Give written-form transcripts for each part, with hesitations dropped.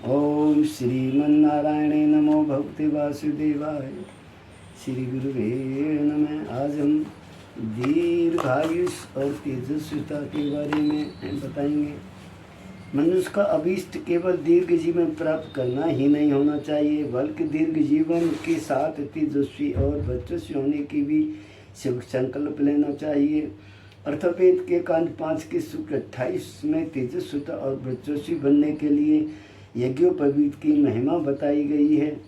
ओम श्रीमन्नारायणे नमो भगवते वासुदेवाय। श्री गुरुवे नमः। आज हम दीर्घायुष और तेजस्विता के बारे में बताएंगे। मनुष्य का अभीष्ट केवल दीर्घ जीवन प्राप्त करना ही नहीं होना चाहिए, बल्कि दीर्घ जीवन के साथ तेजस्वी और वर्चस्वी होने की भी संकल्प लेना चाहिए। अर्थवेद के कांड 5 के सूत्र 28 में तेजस्विता और वर्चस्वी बनने के लिए यज्ञोपवीत की महिमा बताई गई है।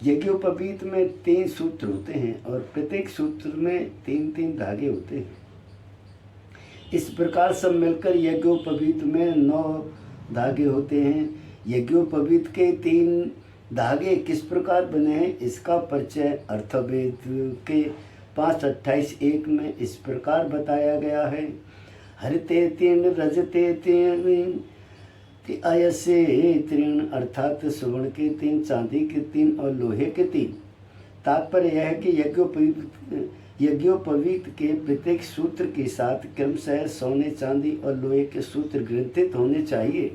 यज्ञोपवीत में 3 सूत्र होते हैं और प्रत्येक सूत्र में 3-3 धागे होते हैं। इस प्रकार सब मिलकर यज्ञोपवीत में 9 धागे होते हैं। यज्ञोपवीत के 3 धागे किस प्रकार बने हैं, इसका परिचय अर्थवेद के 5:28-1 में इस प्रकार बताया गया है। हरिते 3 रजते 3 अयसे 3 अर्थात स्वर्ण के 3, चांदी के 3 और लोहे के 3। तात्पर्य यह है कि यज्ञोपवीत के प्रत्येक सूत्र के साथ क्रमशः सोने, चांदी और लोहे के सूत्र ग्रंथित होने चाहिए।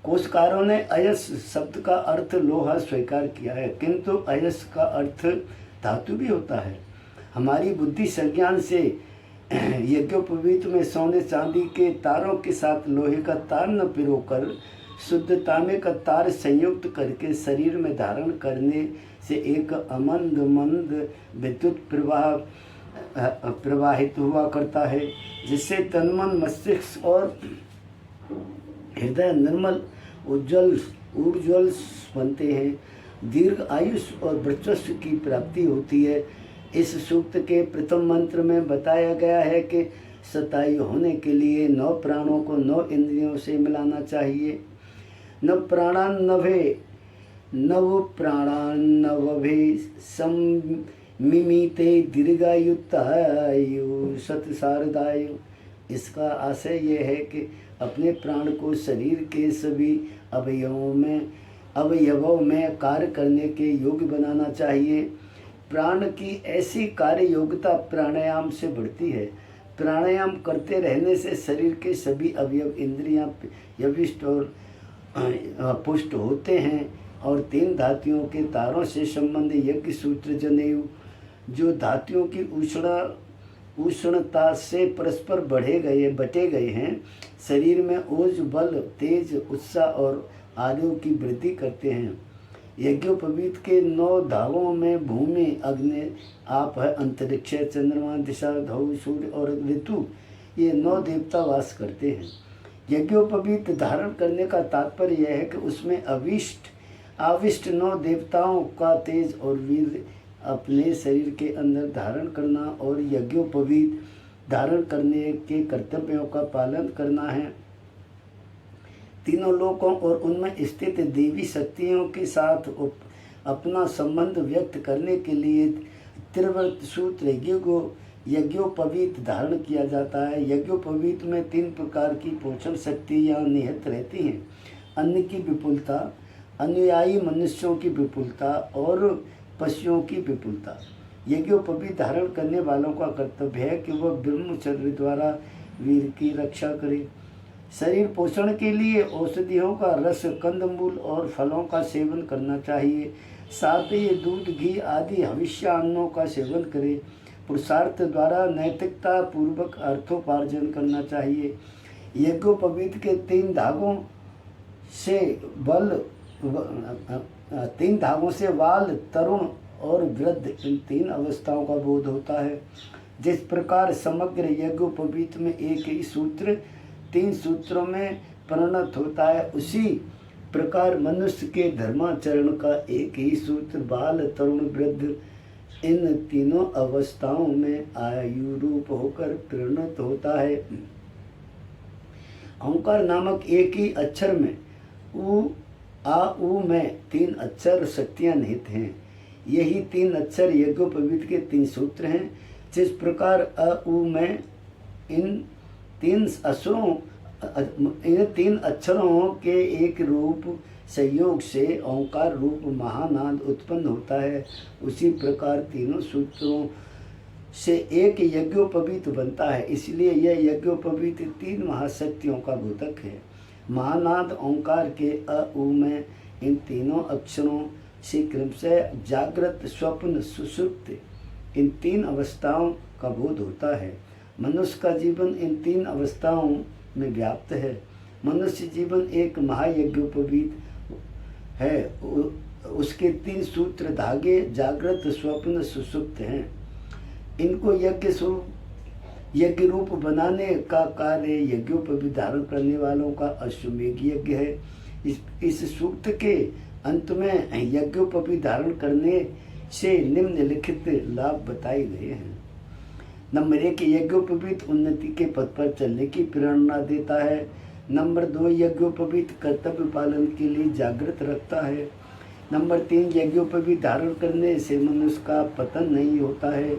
कोशकारों ने अयस शब्द का अर्थ लोहा स्वीकार किया है, किंतु अयस का अर्थ धातु भी होता है। हमारी बुद्धि संज्ञान से यज्ञोपवीत में सोने चांदी के तारों के साथ लोहे का तार न पिरोकर शुद्ध तांबे का तार संयुक्त करके शरीर में धारण करने से एक मंद विद्युत प्रवाहित हुआ करता है, जिससे तन मन मस्तिष्क और हृदय निर्मल उज्ज्वल बनते हैं। दीर्घ आयुष और वर्चस्व की प्राप्ति होती है। इस सूक्त के प्रथम मंत्र में बताया गया है कि शतायु होने के लिए 9 प्राणों को 9 इंद्रियों से मिलाना चाहिए। नव प्राणान्नवे नव प्राणान्नवे सम्मिमीते दीर्घायुतायु सतसारदायु। इसका आशय यह है कि अपने प्राण को शरीर के सभी अवयवों में कार्य करने के योग्य बनाना चाहिए। प्राण की ऐसी कार्य योग्यता प्राणायाम से बढ़ती है। प्राणायाम करते रहने से शरीर के सभी अवयव इंद्रियां यविष्ट और पुष्ट होते हैं और 3 धातुओं के तारों से संबंध यज्ञ सूत्र जनेऊ, जो धातुओं की उष्णता से परस्पर बटे गए हैं, शरीर में ओज, बल, तेज, उत्साह और आयु की वृद्धि करते हैं। यज्ञोपवीत के 9 धागों में भूमि, अग्नि, आप है, अंतरिक्ष, चंद्रमा, दिशा, ध्रुव, सूर्य और ऋतु, ये 9 देवता वास करते हैं। यज्ञोपवीत धारण करने का तात्पर्य यह है कि उसमें आविष्ट 9 देवताओं का तेज और वीर अपने शरीर के अंदर धारण करना और यज्ञोपवीत धारण करने के कर्तव्यों का पालन करना है। तीनों लोकों और उनमें स्थित देवी शक्तियों के साथ अपना संबंध व्यक्त करने के लिए त्रिव्रत सूत्र यज्ञोपवीत धारण किया जाता है। यज्ञोपवीत में 3 प्रकार की पोषण शक्तियाँ निहित रहती हैं। अन्न की विपुलता, अनुयायी मनुष्यों की विपुलता और पशुओं की विपुलता। यज्ञोपवीत धारण करने वालों का कर्तव्य है कि वह ब्रह्मचर्य द्वारा वीर की रक्षा करे। शरीर पोषण के लिए औषधियों का रस, कंदमूल और फलों का सेवन करना चाहिए। साथ ही दूध, घी आदि हविष्यान्नों का सेवन करे। पुरुषार्थ द्वारा नैतिकता पूर्वक अर्थोपार्जन करना चाहिए। यज्ञोपवीत के 3 धागों से बाल, तरुण और वृद्ध, इन 3 अवस्थाओं का बोध होता है। जिस प्रकार समग्र यज्ञोपवीत में एक ही सूत्र 3 सूत्रों में परिणत होता है, उसी प्रकार मनुष्य के धर्माचरण का एक ही सूत्र बाल, तरुण, वृद्ध, इन 3 अवस्थाओं में आयु रूप होकर परिणत होता है। ओंकार नामक एक ही अक्षर में उ में 3 अक्षर शक्तियां निहित हैं। यही 3 अक्षर यज्ञोपवीत के 3 सूत्र हैं। जिस प्रकार उ में इन 3 अक्षरों के एक रूप संयोग से ओंकार रूप महानाद उत्पन्न होता है, उसी प्रकार तीनों सूत्रों से एक यज्ञोपवीत बनता है। इसलिए यह यज्ञोपवीत 3 महाशक्तियों का बोधक है। महानाद ओंकार के अ उ में इन तीनों अक्षरों से क्रमशः जागृत स्वप्न सुषुप्त इन तीन अवस्थाओं का बोध होता है। मनुष्य का जीवन इन तीन अवस्थाओं में व्याप्त है। मनुष्य जीवन एक महायज्ञोपवीत है। उसके तीन सूत्र धागे जागृत स्वप्न सुषुप्त हैं। इनको यज्ञ रूप बनाने का कार्य यज्ञोपवीत धारण करने वालों का अश्वमेघ यज्ञ है। इस सूक्त के अंत में यज्ञोपवीत धारण करने से निम्नलिखित लाभ बताए गए हैं। नंबर 1, यज्ञोपवीत उन्नति के पथ पर चलने की प्रेरणा देता है। नंबर 2, यज्ञोपवीत कर्तव्य पालन के लिए जागृत रखता है। नंबर 3, यज्ञोपवीत धारण करने से मनुष्य का पतन नहीं होता है।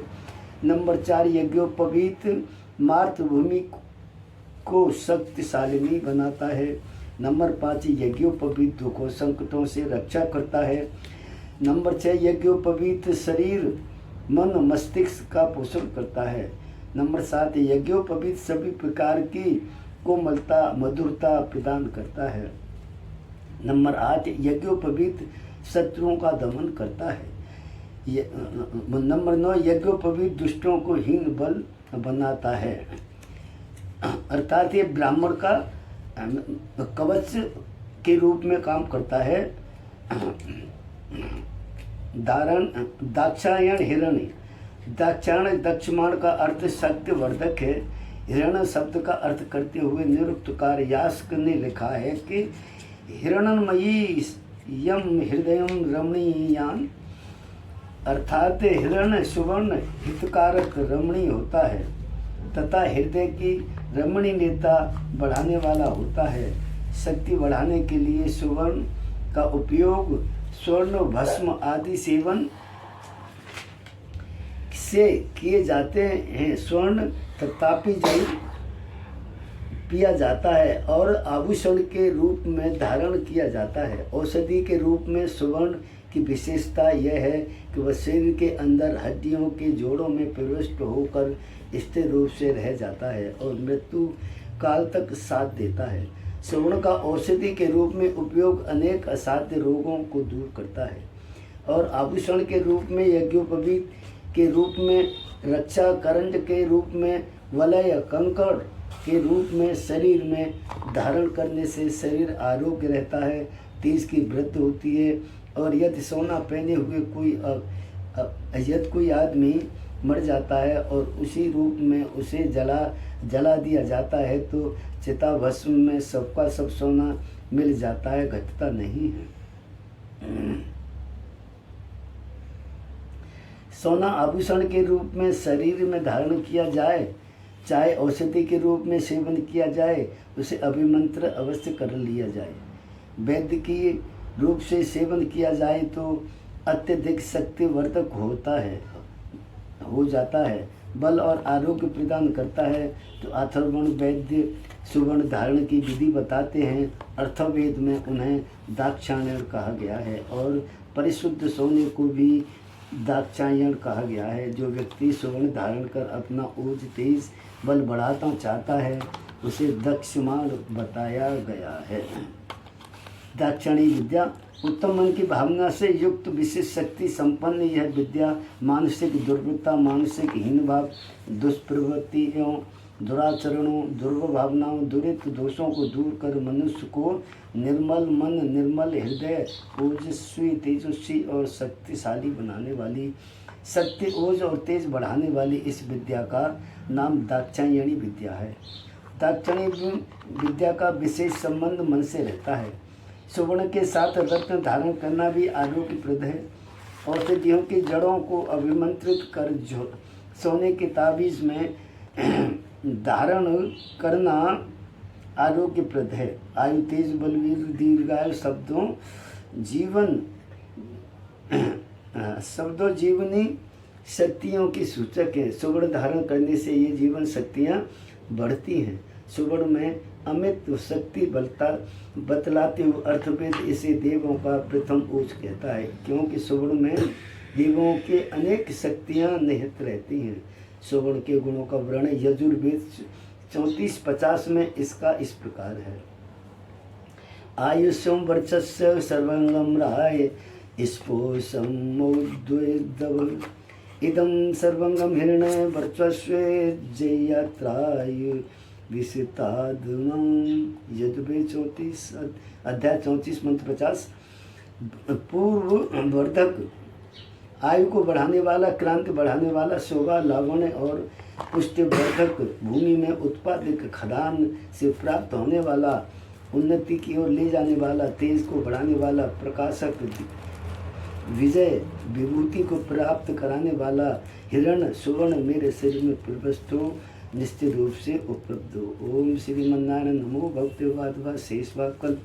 नंबर 4, यज्ञोपवीत मातृभूमि को शक्तिशालिनी बनाता है। नंबर 5, यज्ञोपवीत दुखों संकटों से रक्षा करता है। नंबर 6, यज्ञोपवीत शरीर मन मस्तिष्क का पोषण करता है। नंबर 7, यज्ञोपवीत सभी प्रकार की कोमलता मधुरता प्रदान करता है। नंबर 8, यज्ञोपवीत शत्रुओं का दमन करता है। नंबर 9, यज्ञोपवीत दुष्टों को हीन बल बनाता है। अर्थात ये ब्राह्मण का कवच के रूप में काम करता है। दाक्षायण हिरण्य, दाक्षायण दक्षमाण का अर्थ शक्तिवर्धक है। हिरण्य शब्द का अर्थ करते हुए निरुक्तकार यास्क ने लिखा है कि हिरणमयी यम हृदयम रमणीयान, अर्थात हिरण्य सुवर्ण हितकारक रमणीय होता है तथा हृदय की रमणीयता बढ़ाने वाला होता है। शक्ति बढ़ाने के लिए सुवर्ण का उपयोग स्वर्ण भस्म आदि सेवन से किए जाते हैं। स्वर्ण तथापि जल पिया जाता है और आभूषण के रूप में धारण किया जाता है। औषधि के रूप में सुवर्ण की विशेषता यह है कि वह शरीर के अंदर हड्डियों के जोड़ों में प्रविष्ट होकर स्थिर रूप से रह जाता है और मृत्यु काल तक साथ देता है। सुवर्ण का औषधि के रूप में उपयोग अनेक असाध्य रोगों को दूर करता है और आभूषण के रूप में यज्ञोपवीत के रूप में रक्षा करंड के रूप में वलय कंकड़ के रूप में शरीर में धारण करने से शरीर आरोग्य रहता है, तेज की वृद्धि होती है। और यदि सोना पहने हुए कोई आदमी मर जाता है और उसी रूप में उसे जला दिया जाता है तो चिता भस्म में सबका सब सोना मिल जाता है, घटता नहीं है। सोना आभूषण के रूप में शरीर में धारण किया जाए, चाहे औषधि के रूप में सेवन किया जाए, उसे अभिमंत्र अवश्य कर लिया जाए। वैद्य की रूप से सेवन किया जाए तो अत्यधिक शक्तिवर्धक हो जाता है, बल और आरोग्य प्रदान करता है। तो अथर्वण वैद्य सुवर्ण धारण की विधि बताते हैं। अर्थवेद में उन्हें दाक्षायण कहा गया है और परिशुद्ध सोने को भी दाक्षायण कहा गया है। जो व्यक्ति सुवर्ण धारण कर अपना ओज तेज बल बढ़ाना चाहता है उसे दक्षमाण बताया गया है। दाक्षायणी विद्या उत्तम मन की भावना से युक्त विशेष शक्ति संपन्न यह विद्या मानसिक दुर्वृत्ता, मानसिक हीन भाव, दुष्प्रवृत्तियों, दुराचरणों, दुर्व भावनाओं, दुरित दोषों को दूर कर मनुष्य को निर्मल मन, निर्मल हृदय, ओजस्वी, तेजस्वी और शक्तिशाली बनाने वाली, शक्ति, ओज और तेज बढ़ाने वाली इस विद्या का नाम दाक्षायणी विद्या है। दाक्षायणी विद्या का विशेष संबंध मन से रहता है। सुवर्ण के साथ रत्न धारण करना भी आरोग्यप्रद है। औषधियों की जड़ों को अभिमंत्रित कर सोने के ताबीज में धारण करना आरोग्यप्रद है। आयु, तेज, बलवीर, दीर्घायु शब्दों जीवनी शक्तियों की सूचक है। सुवर्ण धारण करने से ये जीवन शक्तियाँ बढ़ती हैं। सुवर्ण में अमित शक्ति बतलाते हुए अर्थवेद इसे देवों का प्रथम ओज कहता है, क्योंकि सुवर्ण में देवों के अनेक शक्तियाँ निहित रहती हैं। सुवर्ण के गुणों का वर्णन यजुर्वेद 34-50 में इसका इस प्रकार है। आयुष्यम वर्चस्व सर्वंगम राय स्पोषमोद्वेदव इदम सर्वंगम हिरण्य वर्चस्व जयात्राय विसितादमं। यजुर्वेद 34 अध्याय 34 मंत्र 50। पूर्व वर्धक, आयु को बढ़ाने वाला, क्रांति बढ़ाने वाला, शोभा, लावण्य और पुष्टिवर्धक, भूमि में उत्पादित खदान से प्राप्त होने वाला, उन्नति की ओर ले जाने वाला, तेज को बढ़ाने वाला, प्रकाशक, विजय, विभूति को प्राप्त कराने वाला हिरण सुवर्ण मेरे शरीर में प्रविष्ट हो, निश्चित रूप से उपलब्ध हो। ओम श्रीमन्नारायण नमो भक्ति वाद शेष कल्प।